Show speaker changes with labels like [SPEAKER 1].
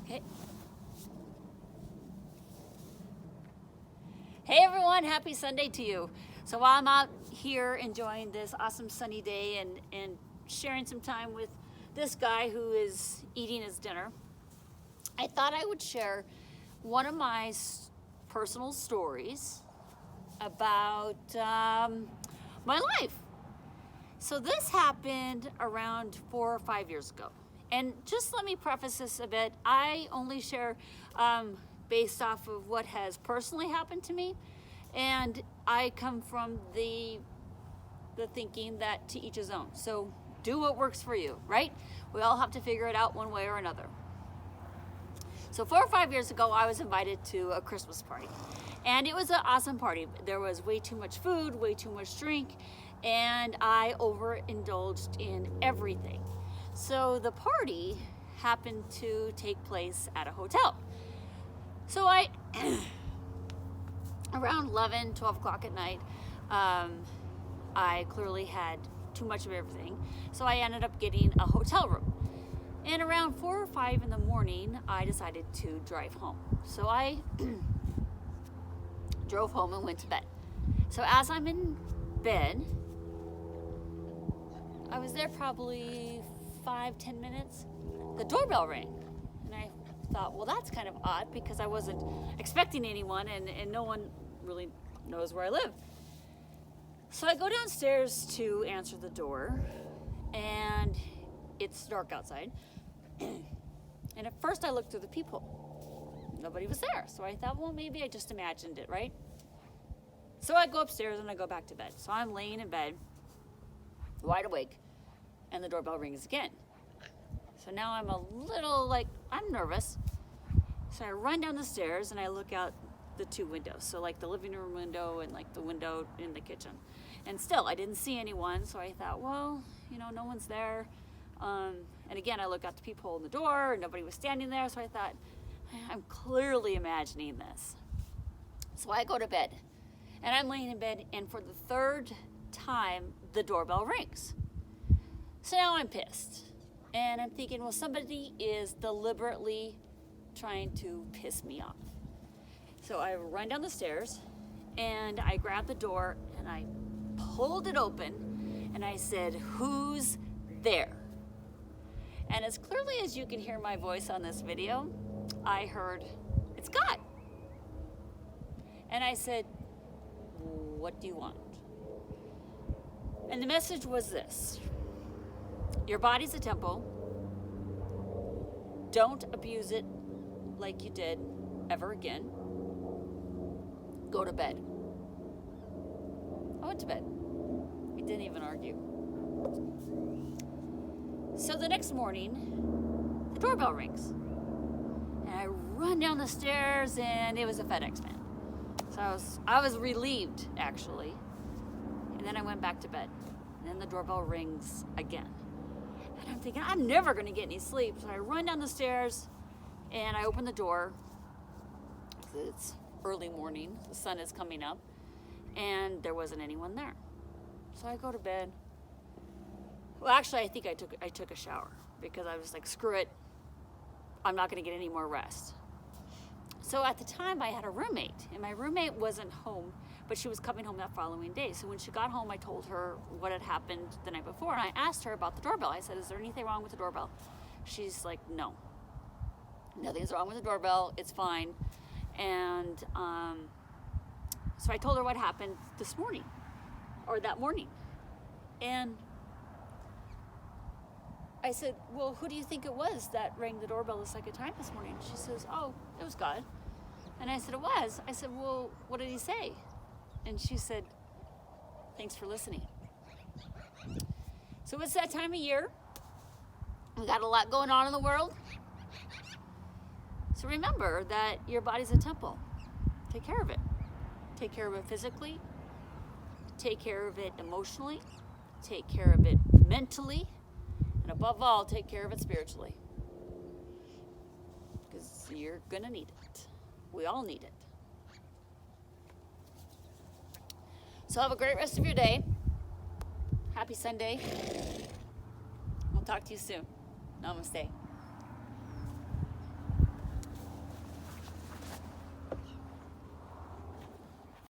[SPEAKER 1] Okay. Hey everyone, happy Sunday to you. So while I'm out here enjoying this awesome sunny day and sharing some time with this guy who is eating his dinner, I thought I would share one of my personal stories about my life. So this happened around 4 or 5 years ago. And just let me preface this a bit. I only share based off of what has personally happened to me. And I come from the thinking that to each his own. So do what works for you, right? We all have to figure it out one way or another. So 4 or 5 years ago, I was invited to a Christmas party. And it was an awesome party. There was way too much food, way too much drink, and I overindulged in everything. So the party happened to take place at a hotel. So around 11, 12 o'clock at night, I clearly had too much of everything. So I ended up getting a hotel room. And around 4 or 5 in the morning, I decided to drive home. So I drove home and went to bed. So as I'm in bed, I was there probably 5-10 minutes. The doorbell rang. And I thought, well, that's kind of odd because I wasn't expecting anyone and no one really knows where I live. So I go downstairs to answer the door and it's dark outside. And at first I looked through the peephole. Nobody was there. So I thought, well, maybe I just imagined it, right? So I go upstairs and I go back to bed. So I'm laying in bed, wide awake, and the doorbell rings again. So now I'm a little I'm nervous. So I run down the stairs and I look out the 2 windows. So like the living room window and like the window in the kitchen. And still, I didn't see anyone. So I thought, well, no one's there. And again, I look out the peephole in the door and nobody was standing there. So I thought, I'm clearly imagining this. So I go to bed and I'm laying in bed and for the 3rd time, the doorbell rings. So now I'm pissed. And I'm thinking, well, somebody is deliberately trying to piss me off. So I run down the stairs and I grabbed the door and I pulled it open and I said, who's there? And as clearly as you can hear my voice on this video, I heard, it's God. And I said, what do you want? And the message was this: your body's a temple. Don't abuse it like you did ever again. Go to bed. I went to bed. We didn't even argue. So the next morning, the doorbell rings. And I run down the stairs and it was a FedEx man. So I was relieved, actually. And then I went back to bed. And then the doorbell rings again. And I'm thinking, I'm never going to get any sleep. So I run down the stairs and I open the door. It's early morning. The sun is coming up. And there wasn't anyone there. So I go to bed. Well, actually, I think I took a shower because I was like, screw it. I'm not going to get any more rest. So at the time, I had a roommate. And my roommate wasn't home, but she was coming home that following day. So when she got home, I told her what had happened the night before. And I asked her about the doorbell. I said, is there anything wrong with the doorbell? She's like, no. Nothing's wrong with the doorbell. It's fine. And so I told her what happened this morning, or that morning. And I said, well, who do you think it was that rang the doorbell the second time this morning? She says, oh, it was God. And I said, it was? I said, well, what did he say? And she said, thanks for listening. So it's that time of year. We got a lot going on in the world. So remember that your body's a temple. Take care of it. Take care of it physically. Take care of it emotionally. Take care of it mentally. And above all, take care of it spiritually. Because you're going to need it. We all need it. So have a great rest of your day. Happy Sunday. We'll talk to you soon. Namaste.